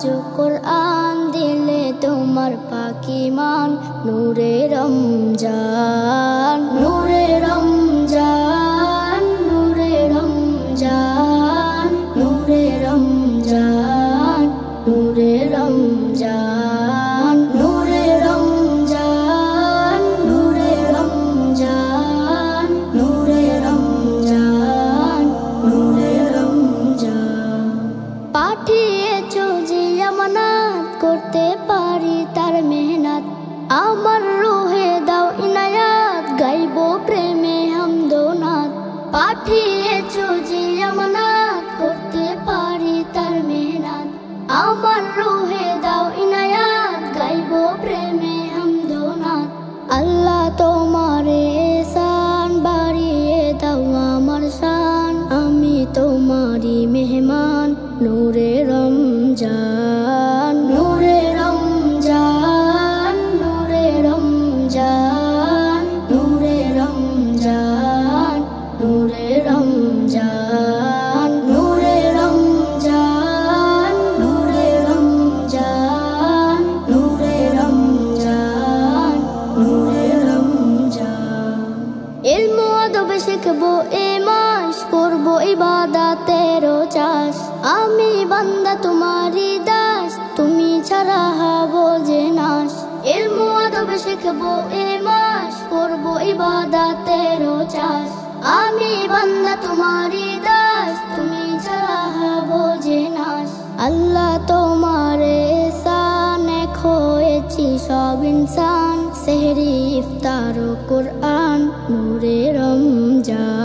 নামাজ কোরআন দিলে তোমার পাকি মান নূরে রমজান নূরে রমজান নূরে রমজান নূরে রমজান নূরে রমজান নূরে রমজান নূরে রমজান নূরে রমজান নূরে রমজান পাঠিয়েছো যে আমানত করতে পারি তার মেহনত আমার রুহে দাও ইনায়াত গাইবো প্রেমে হামদোনাত পাঠিয়েছো যে আমানত করতে পারি তার মেহনত আমার রুহে দাও ইনায়াত গাইবো প্রেমে হামদোনাত আল্লাহ তোমার এহসান বাড়িয়ে দাও আমার শান আমি তোমারই মেহমান নূরে রমজান নূরে রমজান নূরে রমজান নূরে রমজান নূরে রমজান নূরে রমজান নূরে রমজান নূরে রমজান নূরে রমজান ইলম ও আদব শিখবো এ মাস করবো ইবাদতেরও চাষ আমি বান্দা তোমারি দাস তুমি ছাড়া হবো যে নাশ ইলম ও আদব শিখবো এ মাস করবো ইবাদতেরও চাষ আমি বান্দা তোমারি দাস তুমি ছাড়া হবো যে নাশ আল্লাহ তোমার এহসানে খোয়েছি সব ইনসান সেহরি ইফতার ও কোরআন নূরে রমজান